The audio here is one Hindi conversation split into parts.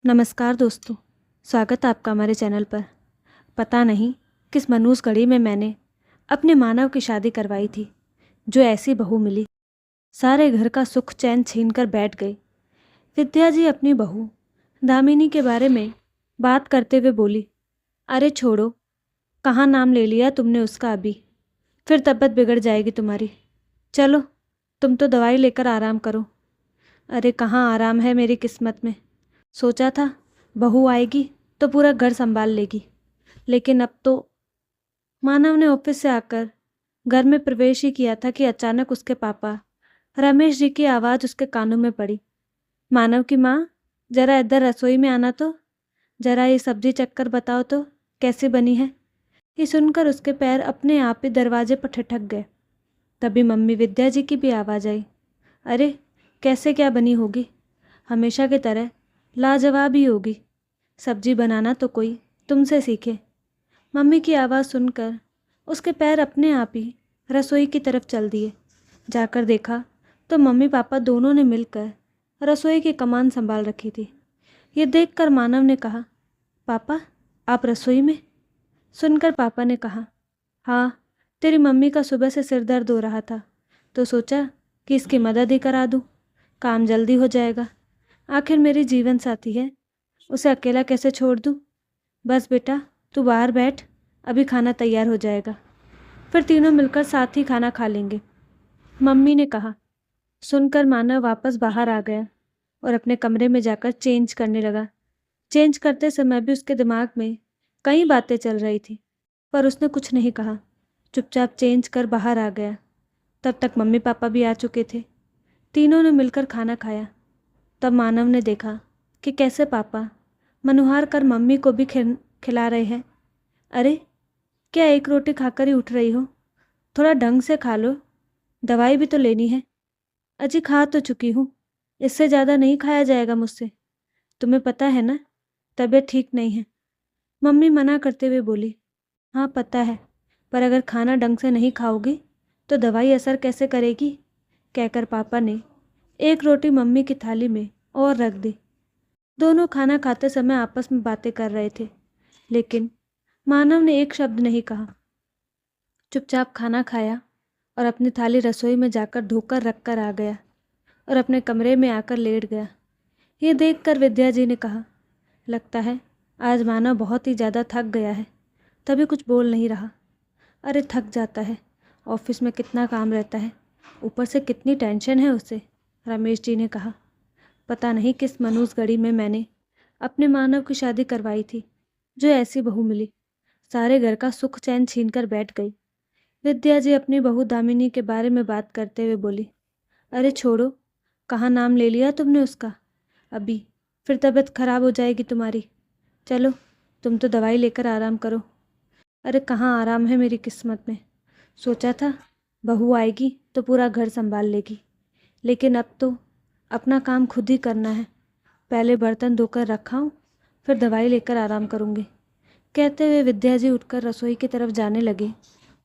नमस्कार दोस्तों, स्वागत है आपका हमारे चैनल पर। पता नहीं किस मनहूस घड़ी में मैंने अपने मानव की शादी करवाई थी। जो ऐसी बहू मिली, सारे घर का सुख चैन छीन कर बैठ गई। विद्या जी अपनी बहू दामिनी के बारे में बात करते हुए बोली, अरे छोड़ो, कहाँ नाम ले लिया तुमने उसका अभी, फिर तबीयत बिगड़ जाएगी तुम्हारी। चलो तुम तो दवाई लेकर आराम करो। अरे कहाँ आराम है मेरी किस्मत में। सोचा था बहू आएगी तो पूरा घर संभाल लेगी, लेकिन अब तो। मानव ने ऑफिस से आकर घर में प्रवेश ही किया था कि अचानक उसके पापा रमेश जी की आवाज़ उसके कानों में पड़ी। मानव की माँ, जरा इधर रसोई में आना तो, जरा ये सब्जी चक्कर बताओ तो कैसी बनी है। ये सुनकर उसके पैर अपने आप ही दरवाजे पर ठिठक गए। तभी मम्मी विद्या जी की भी आवाज़ आई, अरे कैसे क्या बनी होगी, हमेशा की तरह लाजवाब ही होगी। सब्जी बनाना तो कोई तुमसे सीखे। मम्मी की आवाज़ सुनकर उसके पैर अपने आप ही रसोई की तरफ चल दिए। जाकर देखा तो मम्मी पापा दोनों ने मिलकर रसोई की कमान संभाल रखी थी। ये देखकर मानव ने कहा, पापा आप रसोई में? सुनकर पापा ने कहा, हाँ, तेरी मम्मी का सुबह से सिर दर्द हो रहा था तो सोचा कि इसकी मदद ही करा दूँ, काम जल्दी हो जाएगा। आखिर मेरी जीवन साथी है, उसे अकेला कैसे छोड़ दूँ। बस बेटा तू बाहर बैठ, अभी खाना तैयार हो जाएगा, फिर तीनों मिलकर साथ ही खाना खा लेंगे, मम्मी ने कहा। सुनकर मानव वापस बाहर आ गया और अपने कमरे में जाकर चेंज करने लगा। चेंज करते समय भी उसके दिमाग में कई बातें चल रही थी, पर उसने कुछ नहीं कहा, चुपचाप चेंज कर बाहर आ गया। तब तक मम्मी पापा भी आ चुके थे। तीनों ने मिलकर खाना खाया। तब मानव ने देखा कि कैसे पापा मनुहार कर मम्मी को भी खिला रहे हैं। अरे क्या एक रोटी खाकर ही उठ रही हो, थोड़ा ढंग से खा लो, दवाई भी तो लेनी है। अजी खा तो चुकी हूँ, इससे ज़्यादा नहीं खाया जाएगा मुझसे, तुम्हें पता है ना तबीयत ठीक नहीं है। मम्मी मना करते हुए बोली, हाँ पता है, पर अगर खाना ढंग से नहीं खाओगी तो दवाई असर कैसे करेगी। कहकर पापा ने एक रोटी मम्मी की थाली में और रख दी। दोनों खाना खाते समय आपस में बातें कर रहे थे, लेकिन मानव ने एक शब्द नहीं कहा। चुपचाप खाना खाया और अपनी थाली रसोई में जाकर धोकर रख कर आ गया और अपने कमरे में आकर लेट गया। ये देखकर विद्या जी ने कहा, लगता है आज मानव बहुत ही ज़्यादा थक गया है, तभी कुछ बोल नहीं रहा। अरे थक जाता है, ऑफिस में कितना काम रहता है, ऊपर से कितनी टेंशन है उसे, रमेश जी ने कहा। पता नहीं किस मनहूस घड़ी में मैंने अपने मानव की शादी करवाई थी। जो ऐसी बहू मिली, सारे घर का सुख चैन छीन कर बैठ गई। विद्या जी अपनी बहू दामिनी के बारे में बात करते हुए बोली, अरे छोड़ो, कहाँ नाम ले लिया तुमने उसका अभी, फिर तबीयत खराब हो जाएगी तुम्हारी। चलो तुम तो दवाई लेकर आराम करो। अरे कहाँ आराम है मेरी किस्मत में। सोचा था बहू आएगी तो पूरा घर संभाल लेगी, लेकिन अब तो अपना काम खुद ही करना है। पहले बर्तन धोकर रखा हूँ, फिर दवाई लेकर आराम करूँगी। कहते हुए विद्या जी उठकर रसोई की तरफ जाने लगे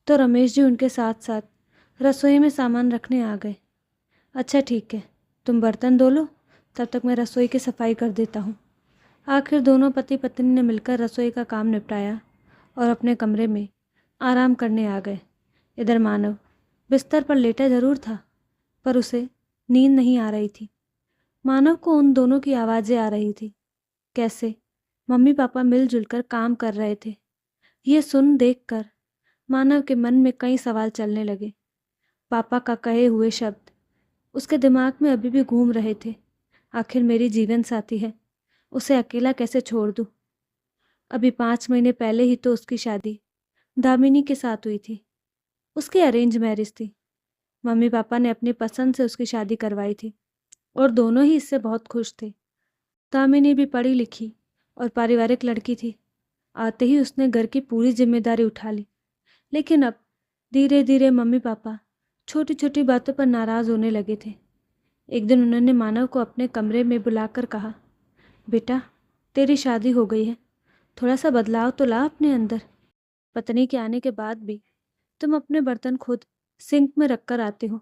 तो रमेश जी उनके साथ साथ रसोई में सामान रखने आ गए। अच्छा ठीक है, तुम बर्तन धो लो, तब तक मैं रसोई की सफाई कर देता हूँ। आखिर दोनों पति पत्नी ने मिलकर रसोई का काम निपटाया और अपने कमरे में आराम करने आ गए। इधर मानव बिस्तर पर लेटा जरूर था, पर उसे नींद नहीं आ रही थी। मानव को उन दोनों की आवाज़ें आ रही थी, कैसे मम्मी पापा मिलजुल कर काम कर रहे थे। ये सुन देखकर मानव के मन में कई सवाल चलने लगे। पापा का कहे हुए शब्द उसके दिमाग में अभी भी घूम रहे थे। आखिर मेरी जीवन साथी है, उसे अकेला कैसे छोड़ दूँ। अभी 5 महीने पहले ही तो उसकी शादी दामिनी के साथ हुई थी। उसकी अरेंज मैरिज थी। मम्मी पापा ने अपनी पसंद से उसकी शादी करवाई थी और दोनों ही इससे बहुत खुश थे। दामिनी भी पढ़ी लिखी और पारिवारिक लड़की थी। आते ही उसने घर की पूरी जिम्मेदारी उठा ली। लेकिन अब धीरे धीरे मम्मी पापा छोटी छोटी बातों पर नाराज़ होने लगे थे। एक दिन उन्होंने मानव को अपने कमरे में बुलाकर कहा, बेटा तेरी शादी हो गई है, थोड़ा सा बदलाव तो ला अपने अंदर। पत्नी के आने के बाद भी तुम अपने बर्तन खुद सिंक में रख कर आते हो।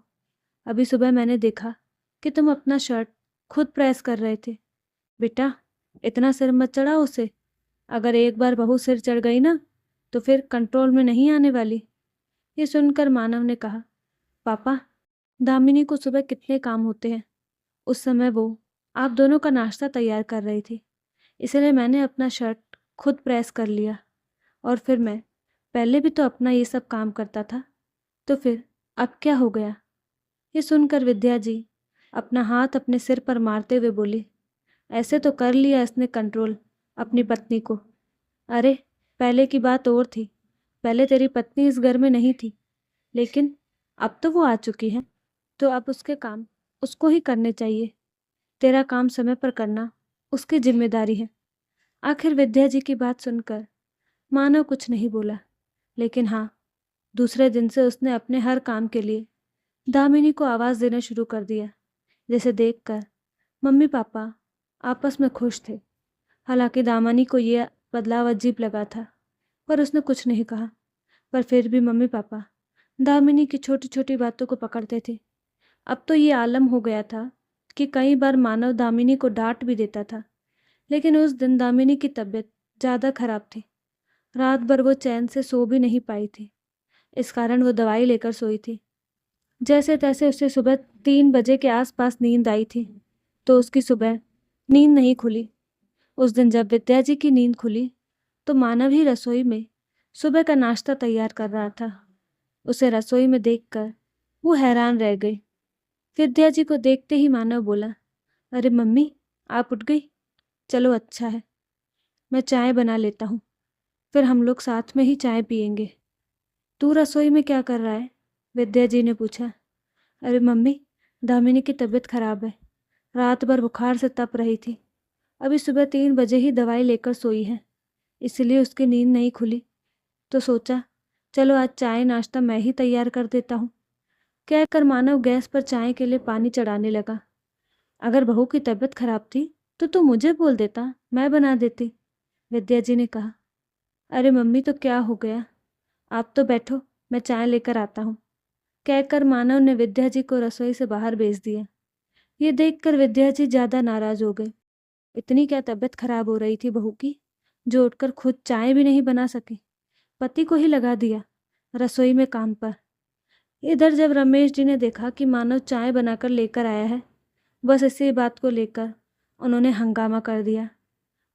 अभी सुबह मैंने देखा कि तुम अपना शर्ट खुद प्रेस कर रहे थे। बेटा इतना सिर मत चढ़ाओ उसे। अगर एक बार बहू सिर चढ़ गई ना तो फिर कंट्रोल में नहीं आने वाली। ये सुनकर मानव ने कहा, पापा, दामिनी को सुबह कितने काम होते हैं। उस समय वो आप दोनों का नाश्ता तैयार कर रही थी, इसलिए मैंने अपना शर्ट खुद प्रेस कर लिया। और फिर मैं पहले भी तो अपना ये सब काम करता था, तो फिर अब क्या हो गया। ये सुनकर विद्या जी अपना हाथ अपने सिर पर मारते हुए बोली, ऐसे तो कर लिया इसने कंट्रोल अपनी पत्नी को। अरे पहले की बात और थी, पहले तेरी पत्नी इस घर में नहीं थी, लेकिन अब तो वो आ चुकी है, तो अब उसके काम उसको ही करने चाहिए। तेरा काम समय पर करना उसकी जिम्मेदारी है। आखिर विद्या जी की बात सुनकर मानव कुछ नहीं बोला, लेकिन हाँ, दूसरे दिन से उसने अपने हर काम के लिए दामिनी को आवाज़ देना शुरू कर दिया, जिसे देखकर मम्मी पापा आपस में खुश थे। हालांकि दामिनी को यह बदलाव अजीब लगा था, पर उसने कुछ नहीं कहा। पर फिर भी मम्मी पापा दामिनी की छोटी छोटी बातों को पकड़ते थे। अब तो ये आलम हो गया था कि कई बार मानव दामिनी को डांट भी देता था, लेकिन उस दिन दामिनी की तबीयत ज़्यादा खराब थी। रात भर वो चैन से सो भी नहीं पाई थी, इस कारण वो दवाई लेकर सोई थी। जैसे तैसे उसे सुबह 3 बजे के आसपास नींद आई थी, तो उसकी सुबह नींद नहीं खुली। उस दिन जब विद्या जी की नींद खुली तो मानव ही रसोई में सुबह का नाश्ता तैयार कर रहा था। उसे रसोई में देखकर वो हैरान रह गई। विद्या जी को देखते ही मानव बोला, अरे मम्मी, आप उठ गई? चलो अच्छा है, मैं चाय बना लेता हूँ, फिर हम लोग साथ में ही चाय पियेंगे। तू रसोई में क्या कर रहा है? विद्या जी ने पूछा। अरे मम्मी, दामिनी की तबीयत खराब है, रात भर बुखार से तप रही थी, अभी सुबह 3 बजे ही दवाई लेकर सोई है, इसलिए उसकी नींद नहीं खुली, तो सोचा चलो आज चाय नाश्ता मैं ही तैयार कर देता हूँ। कहकर मानव गैस पर चाय के लिए पानी चढ़ाने लगा। अगर बहू की तबीयत खराब थी तो तू मुझे बोल देता, मैं बना देती, विद्या जी ने कहा। अरे मम्मी, तो क्या हो गया, आप तो बैठो, मैं चाय लेकर आता हूँ, कहकर मानव ने विद्या जी को रसोई से बाहर भेज दिया। ये देखकर विद्या जी ज़्यादा नाराज हो गए। इतनी क्या तबीयत खराब हो रही थी बहू की, जो उठकर खुद चाय भी नहीं बना सकी, पति को ही लगा दिया रसोई में काम पर। इधर जब रमेश जी ने देखा कि मानव चाय बनाकर लेकर आया है, बस इसी बात को लेकर उन्होंने हंगामा कर दिया।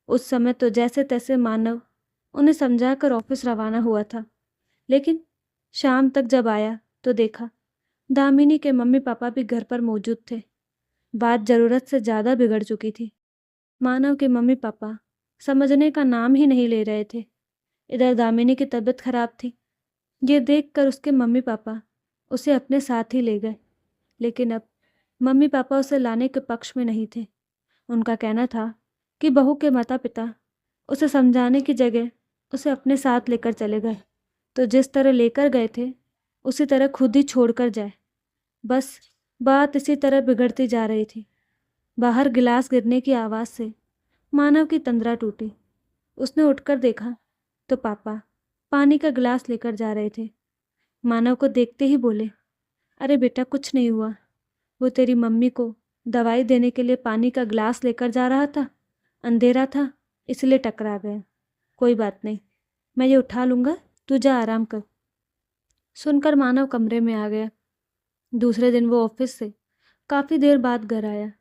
उस समय तो जैसे तैसे मानव उन्हें समझाकर ऑफिस रवाना हुआ था, लेकिन शाम तक जब आया तो देखा दामिनी के मम्मी पापा भी घर पर मौजूद थे। बात ज़रूरत से ज़्यादा बिगड़ चुकी थी। मानव के मम्मी पापा समझने का नाम ही नहीं ले रहे थे। इधर दामिनी की तबीयत खराब थी। ये देखकर उसके मम्मी पापा उसे अपने साथ ही ले गए, लेकिन अब मम्मी पापा उसे लाने के पक्ष में नहीं थे। उनका कहना था कि बहू के माता पिता उसे समझाने की जगह उसे अपने साथ लेकर चले गए, तो जिस तरह लेकर गए थे उसी तरह खुद ही छोड़कर जाए। बस बात इसी तरह बिगड़ती जा रही थी। बाहर गिलास गिरने की आवाज़ से मानव की तंद्रा टूटी। उसने उठकर देखा तो पापा पानी का गिलास लेकर जा रहे थे। मानव को देखते ही बोले, अरे बेटा, कुछ नहीं हुआ, वो तेरी मम्मी को दवाई देने के लिए पानी का गिलास लेकर जा रहा था, अंधेरा था इसलिए टकरा गया, कोई बात नहीं, मैं ये उठा लूँगा, तू जा आराम कर। सुनकर मानव कमरे में आ गया। दूसरे दिन वो ऑफिस से काफ़ी देर बाद घर आया।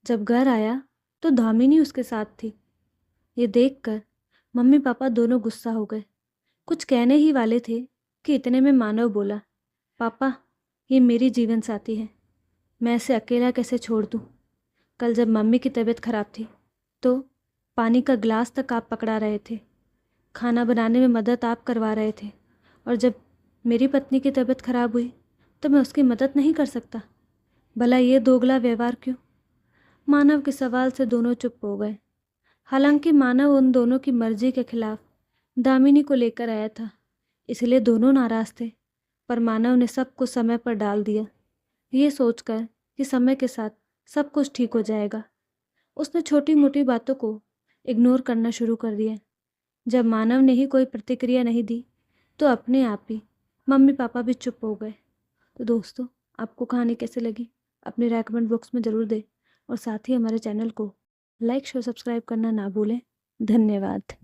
जब घर आया तो दामिनी उसके साथ थी। ये देखकर मम्मी पापा दोनों गुस्सा हो गए। कुछ कहने ही वाले थे कि इतने में मानव बोला, पापा, ये मेरी जीवन साथी है, मैं इसे अकेला कैसे छोड़ दूँ। कल जब मम्मी की तबीयत खराब थी तो पानी का गिलास तक आप पकड़ा रहे थे, खाना बनाने में मदद आप करवा रहे थे, और जब मेरी पत्नी की तबीयत खराब हुई तो मैं उसकी मदद नहीं कर सकता। भला ये दोगला व्यवहार क्यों? मानव के सवाल से दोनों चुप हो गए। हालांकि मानव उन दोनों की मर्जी के खिलाफ दामिनी को लेकर आया था, इसलिए दोनों नाराज थे, पर मानव ने सब कुछ समय पर डाल दिया, ये सोचकर कि समय के साथ सब कुछ ठीक हो जाएगा। उसने छोटी मोटी बातों को इग्नोर करना शुरू कर दिया। जब मानव ने ही कोई प्रतिक्रिया नहीं दी तो अपने आप ही मम्मी पापा भी चुप हो गए। तो दोस्तों, आपको कहानी कैसे लगी अपनी रेकमेंड बॉक्स में ज़रूर दें, और साथ ही हमारे चैनल को लाइक शेयर सब्सक्राइब करना ना भूलें। धन्यवाद।